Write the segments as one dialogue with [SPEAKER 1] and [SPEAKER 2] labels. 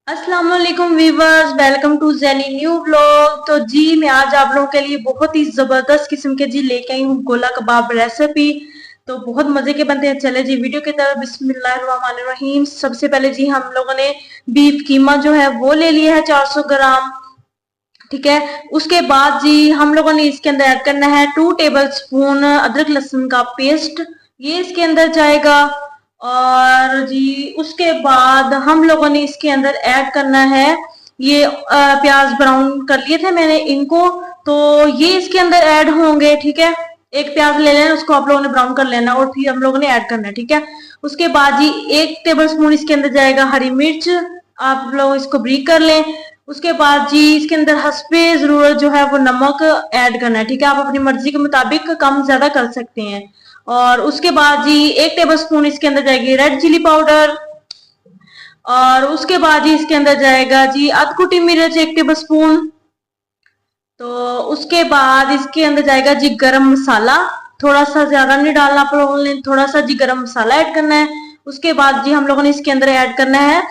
[SPEAKER 1] अस्सलाम वालेकुम viewers, welcome to ज़ेली न्यू व्लॉग। तो जी मैं आज आप लोगों के लिए बहुत ही जबरदस्त किस्म के जी लेके आई हूँ गोला कबाब रेसिपी। तो बहुत मजे के बनते हैं। चले जी वीडियो की तरफ। बिस्मिल्लाहिर्रहमानिर्रहीम। सबसे पहले जी हम लोगों ने बीफ कीमा जो है वो ले लिया है 400 ग्राम। ठीक है। उसके बाद जी हम लोगों ने इसके अंदर ऐड करना है 2 टेबल स्पून अदरक लहसुन का पेस्ट। ये इसके अंदर जाएगा। और जी उसके बाद हम लोगों ने इसके अंदर ऐड करना है ये प्याज ब्राउन कर लिए थे मैंने इनको, तो ये इसके अंदर ऐड होंगे। ठीक है। एक प्याज ले लेना, उसको आप लोगों ने ब्राउन कर लेना और फिर हम लोगों ने ऐड करना है। ठीक है। उसके बाद जी 1 टेबल स्पून इसके अंदर जाएगा हरी मिर्च। आप लोग इसको ब्रीक कर लें। उसके बाद जी इसके अंदर हस्बे जरूरत जो है वो नमक ऐड करना है। ठीक है। आप अपनी मर्जी के मुताबिक कम ज्यादा कर सकते हैं। और उसके बाद जी 1 टेबल स्पून इसके अंदर जाएगी रेड चिली पाउडर। और उसके बाद जी इसके अंदर जाएगा जी अध कुटी मिर्च 1 टेबल स्पून। तो उसके बाद इसके अंदर जाएगा जी गरम मसाला। थोड़ा सा ज्यादा नहीं डालना, आप लोगों ने थोड़ा सा जी गरम मसाला ऐड करना है। उसके बाद जी हम लोगों ने इसके अंदर ऐड करना है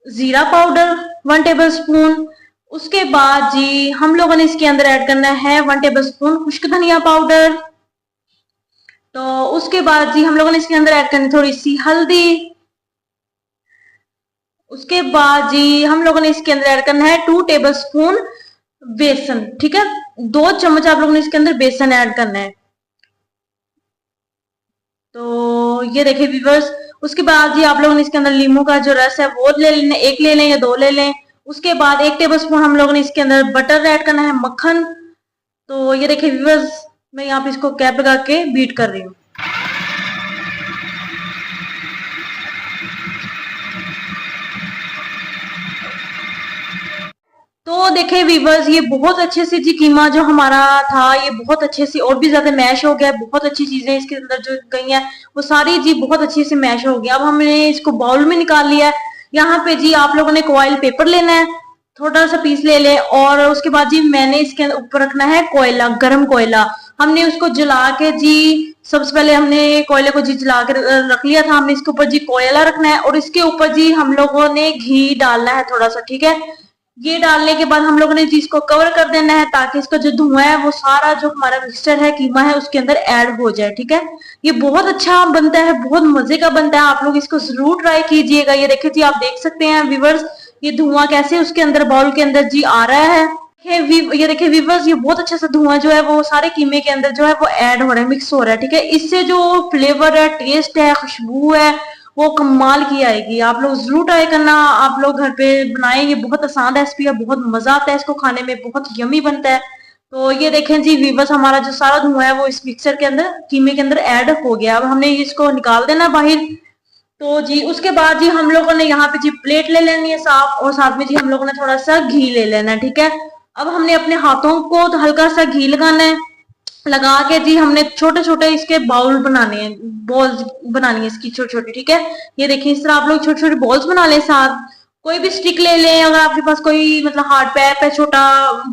[SPEAKER 1] जीरा पाउडर 1 टेबल स्पून। उसके बाद जी हम लोगों ने इसके अंदर ऐड करना है 1 टेबल स्पून खुश्क धनिया पाउडर। तो उसके बाद जी हम लोगों ने इसके अंदर ऐड करनी थोड़ी सी हल्दी। उसके बाद जी हम लोगों ने इसके अंदर ऐड करना है 2 टेबल स्पून बेसन। ठीक है। 2 चम्मच आप लोगों ने इसके अंदर बेसन ऐड करना है। तो ये देखिए व्यूअर्स। उसके बाद जी आप लोगों ने इसके अंदर लीमू का जो रस है वो ले लेना, 1 ले लें या 2 ले लें। उसके बाद 1 टेबल स्पून हम लोगों ने इसके अंदर बटर ऐड करना है, मक्खन। तो ये देखिए व्यूअर्स, मैं यहाँ पे इसको कैप लगा के बीट कर रही हूँ। तो देखे वीवर्स, ये बहुत अच्छे से जी कीमा जो हमारा था ये बहुत अच्छे से और भी ज्यादा मैश हो गया। बहुत अच्छी चीजें इसके अंदर जो गई हैं वो सारी जी बहुत अच्छे से मैश हो गया। अब हमने इसको बाउल में निकाल लिया है। यहाँ पे जी आप लोगों ने कॉइल पेपर लेना है, थोड़ा सा पीस ले ले। और उसके बाद जी मैंने इसके ऊपर रखना है कोयला, गरम कोयला। हमने उसको जला के जी सबसे पहले हमने कोयले को जी जला के रख लिया था। हमने इसके ऊपर जी कोयला रखना है और इसके ऊपर जी हम लोगों ने घी डालना है थोड़ा सा। ठीक है। ये डालने के बाद हम लोगों ने इसको कवर कर देना है ताकि इसका जो धुआं है वो सारा जो हमारा मिक्सचर है कीमा है उसके अंदर ऐड हो जाए। ठीक है। ये बहुत अच्छा बनता है, बहुत मजे का बनता है। आप लोग इसको जरूर ट्राई कीजिएगा। ये देखिए जी, आप देख सकते हैं व्यूवर्स, ये धुआं कैसे उसके अंदर बाउल के अंदर जी आ रहा है। ये देखिए व्यूवर्स, ये बहुत अच्छा सा धुआं जो है वो सारे कीमे के अंदर जो है वो ऐड हो रहा है, मिक्स हो रहा है। ठीक है। इससे जो फ्लेवर है, टेस्ट है, खुशबू है, वो कमाल की आएगी। आप लोग जरूर ट्राई करना, आप लोग घर पे बनाएं। ये बहुत आसान रेसिपी है, बहुत मजा आता है इसको खाने में, बहुत यमी बनता है। तो ये देखें जी वीवर्स, हमारा जो सारा धुआं है वो इस मिक्सर के अंदर, कीमे के अंदर ऐड हो गया। अब हमने इसको निकाल देना बाहर। तो जी उसके बाद जी हम लोगों ने यहाँ पे जी प्लेट ले लेनी है साफ, और साथ में जी हम लोगों ने थोड़ा सा घी ले लेना है। ठीक है। अब हमने अपने हाथों को तो हल्का सा घी लगाना है। लगा के जी हमने छोटे छोटे इसके बाउल बनाने हैं, बॉल्स बनानी है इसकी छोटी छोटी। ठीक है। ये देखिए इस तरह आप लोग छोटे छोटे बॉल्स बना लें। साथ कोई भी स्टिक ले लें, अगर आपके पास कोई मतलब हार्ड पैप है छोटा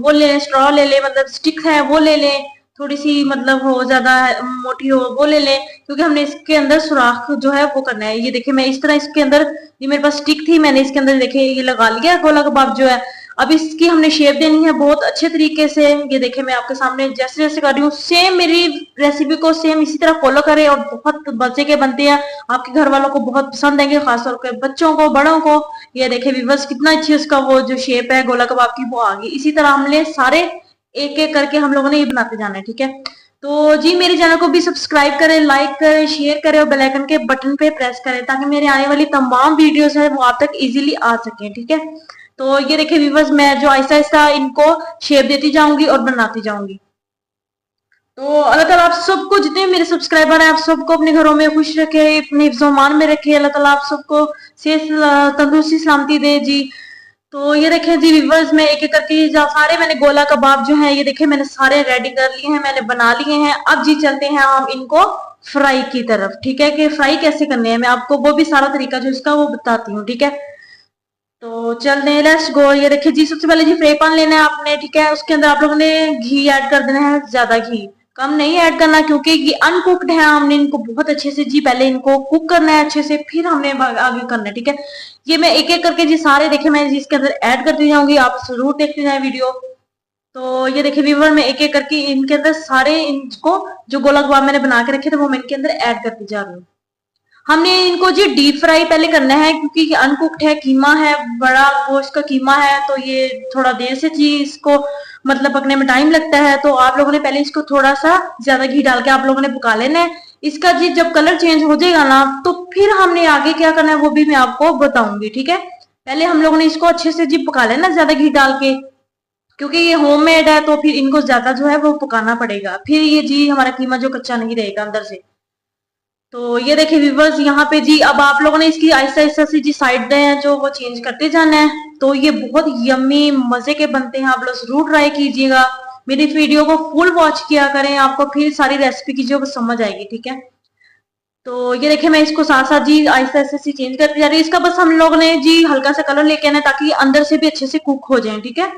[SPEAKER 1] वो ले लें, स्ट्रॉ ले लें, मतलब स्टिक है वो ले लें, थोड़ी सी मतलब हो ज्यादा मोटी हो वो ले लें, क्योंकि हमने इसके अंदर सुराख जो है वो करना है। ये देखिए मैं इस तरह इसके अंदर, ये मेरे पास स्टिक थी, मैंने इसके अंदर देखिए ये लगा लिया गोला कबाब जो है। अब इसकी हमने शेप देनी है बहुत अच्छे तरीके से। ये देखिए मैं आपके सामने जैसे जैसे कर रही हूँ, सेम मेरी रेसिपी को सेम इसी तरह फॉलो करें और बहुत मजे के बनते हैं। आपके घर वालों को बहुत पसंद आएंगे, खासतौर पर बच्चों को, बड़ों को। ये देखिए व्यूअर्स, कितना अच्छी उसका वो जो शेप है गोला कबाब की वो आ गई। इसी तरह हमने सारे एक एक करके हम लोगों ने ये बनाते जाना है। ठीक है। तो जी मेरे चैनल को भी सब्सक्राइब करें, लाइक करें, शेयर करें और बेल आइकन के बटन पे प्रेस करें ताकि मेरे आने वाली तमाम वीडियोस है वो आप तक इजीली आ सके। ठीक है। तो ये देखिए व्यूवर्स, मैं जो आहिस्ता आहिस्ता इनको शेप देती जाऊंगी और बनाती जाऊंगी। तो अल्लाह ताला आप सबको, जितने मेरे सब्सक्राइबर हैं, आप सबको अपने घरों में खुश रखे, अपने हिफ्ज़-ओ-मान में रखे। अल्लाह ताला आप सबको सेहत, तंदुरुस्ती, सलामती दे जी। तो ये देखें जी व्यूवर्स, मैं एक एक करके सारे मैंने गोला कबाब जो है ये देखें मैंने सारे रेडी कर लिए हैं, मैंने बना लिए हैं। अब जी चलते हैं हम इनको फ्राई की तरफ। ठीक है। कि फ्राई कैसे करने हैं मैं आपको वो भी सारा तरीका जो इसका वो बताती हूँ। ठीक है। तो चलते हैं, लेट्स गो। ये देखिए जी, सबसे पहले जी फ्राई पैन लेना है आपने। ठीक है। उसके अंदर आप लोगों ने घी ऐड कर देना है, ज्यादा घी। कम नहीं ऐड करना, क्योंकि ये अनकुक्ड है। हमने इनको बहुत अच्छे से जी पहले इनको कुक करना है अच्छे से, फिर हमने आगे करना है, ठीक है। ये मैं एक एक करके जी सारे देखे मैं जी इसके अंदर ऐड करती जाऊंगी, आप जरूर देखते जाए वीडियो। तो ये देखिए व्यूवर, मैं एक एक करके इनके अंदर सारे इनको जो गोला कबाब मैंने बना के रखे थे वो मैं इनके अंदर ऐड करती जा रही हूँ। हमने इनको जी डीप फ्राई पहले करना है, क्योंकि ये अनकुक्ड है, कीमा है, बड़ा गोश्त का कीमा है, तो ये थोड़ा देर से जी इसको मतलब पकने में टाइम लगता है। तो आप लोगों ने पहले इसको थोड़ा सा ज्यादा घी डाल के आप लोगों ने पका लेना है। इसका जी जब कलर चेंज हो जाएगा ना, तो फिर हमने आगे क्या करना है वो भी मैं आपको बताऊंगी, ठीक है। पहले हम लोगों ने इसको अच्छे से जी पका लेना ज्यादा घी डाल के, क्योंकि ये होममेड है तो फिर इनको ज्यादा जो है वो पकाना पड़ेगा, फिर ये जी हमारा कीमा जो कच्चा नहीं रहेगा अंदर से। तो ये देखिए व्यूवर्स, यहाँ पे जी अब आप लोगों ने इसकी आहिस्ता आहिस्ता से जी साइड है जो वो चेंज करते जाना है। तो ये बहुत यम्मी मजे के बनते हैं, आप लोग जरूर ट्राई कीजिएगा। मेरी वीडियो को फुल वॉच किया करें, आपको फिर सारी रेसिपी की जो समझ आएगी, ठीक है। तो ये देखिए मैं इसको साथ साथ जी आहिस्ता आहिस्ता से चेंज करती जा रही है। इसका बस हम लोग ने जी हल्का सा कलर लेके आना ताकि अंदर से भी अच्छे से कुक हो जाए, ठीक है।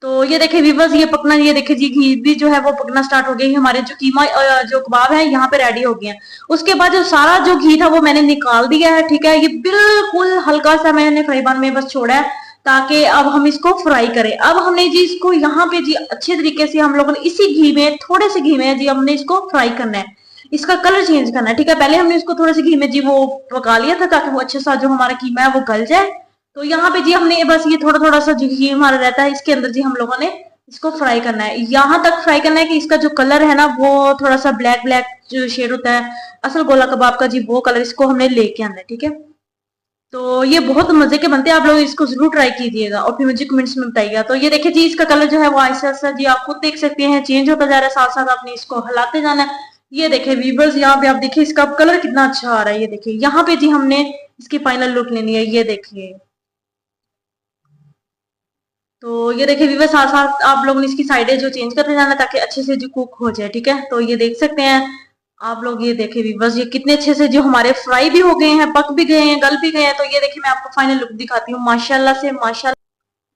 [SPEAKER 1] तो ये देखिए व्यूवर्स, ये पकना, ये देखिए जी घी भी जो है वो पकना स्टार्ट हो गई। हमारे जो कीमा जो कबाब है यहाँ पे रेडी हो गए हैं। उसके बाद जो सारा जो घी था वो मैंने निकाल दिया है, ठीक है। ये बिल्कुल हल्का सा मैंने फ्राई पैन में बस छोड़ा है, ताकि अब हम इसको फ्राई करें। अब हमने जी इसको यहाँ पे जी अच्छे तरीके से हम लोगों ने इसी घी में, थोड़े से घी में जी हमने इसको फ्राई करना है, इसका कलर चेंज करना है, ठीक है। पहले हमने इसको थोड़े से घी में जी वो पका लिया था ताकि वो अच्छे सा जो हमारा कीमा है वो गल जाए। तो यहाँ पे जी हमने बस ये थोड़ा थोड़ा सा जो घी हमारा रहता है इसके अंदर जी हम लोगों ने इसको फ्राई करना है। यहाँ तक फ्राई करना है कि इसका जो कलर है ना वो थोड़ा सा ब्लैक ब्लैक जो शेड होता है असल गोला कबाब का जी, वो कलर इसको हमने लेके आना है, ठीक है। तो ये बहुत मजे के बनते हैं, आप लोग इसको जरूर ट्राई कीजिएगा और फिर मुझे कमेंट्स में बताइएगा। तो ये देखिए जी इसका कलर जो है वो आहिस्ता आहिस्ता जी आप खुद देख सकते हैं चेंज होता जा रहा है, साथ साथ आपने इसको हिलाते जाना है। ये देखिए व्यूअर्स, यहाँ पे आप देखिए इसका कलर कितना अच्छा आ रहा है। ये देखिए यहाँ पे जी हमने इसकी फाइनल लुक लेनी है, ये देखिए। तो ये देखिए व्यूअर्स, साथ साथ आप लोगों ने इसकी साइडें जो चेंज करते जाना ताकि अच्छे से जो कुक हो जाए, ठीक है। तो ये देख सकते हैं आप लोग, ये देखिए व्यूअर्स, ये कितने अच्छे से जो हमारे फ्राई भी हो गए हैं, पक भी गए हैं, गल भी गए हैं। तो ये देखिए मैं आपको फाइनल लुक दिखाती हूँ, माशाल्लाह से माशाल्लाह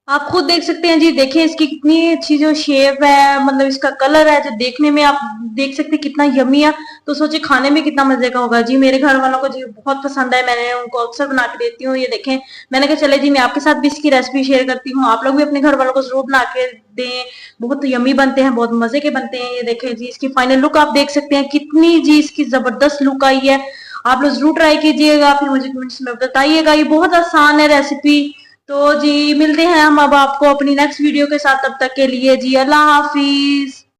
[SPEAKER 1] आप खुद देख सकते हैं जी। देखिए इसकी कितनी अच्छी जो शेप है, मतलब इसका कलर है जो देखने में आप देख सकते हैं कितना यमी है। तो सोचिए खाने में कितना मजे का होगा जी। मेरे घर वालों को जी बहुत पसंद है, मैंने उनको अक्सर बना के देती हूँ। ये देखें, मैंने कहा चले जी मैं आपके साथ भी इसकी रेसिपी शेयर करती हूँ, आप लोग भी अपने घर वालों को जरूर बना के दें। बहुत यमी बनते हैं, बहुत मजे के बनते हैं। ये देखें जी इसकी फाइनल लुक आप देख सकते हैं कितनी जी इसकी जबरदस्त लुक आई है। आप लोग जरूर ट्राई कीजिएगा, फिर मुझे कमेंट्स में बताइएगा। ये बहुत आसान है रेसिपी। तो जी मिलते हैं हम अब आपको अपनी नेक्स्ट वीडियो के साथ, तब तक के लिए जी अल्लाह हाफिज।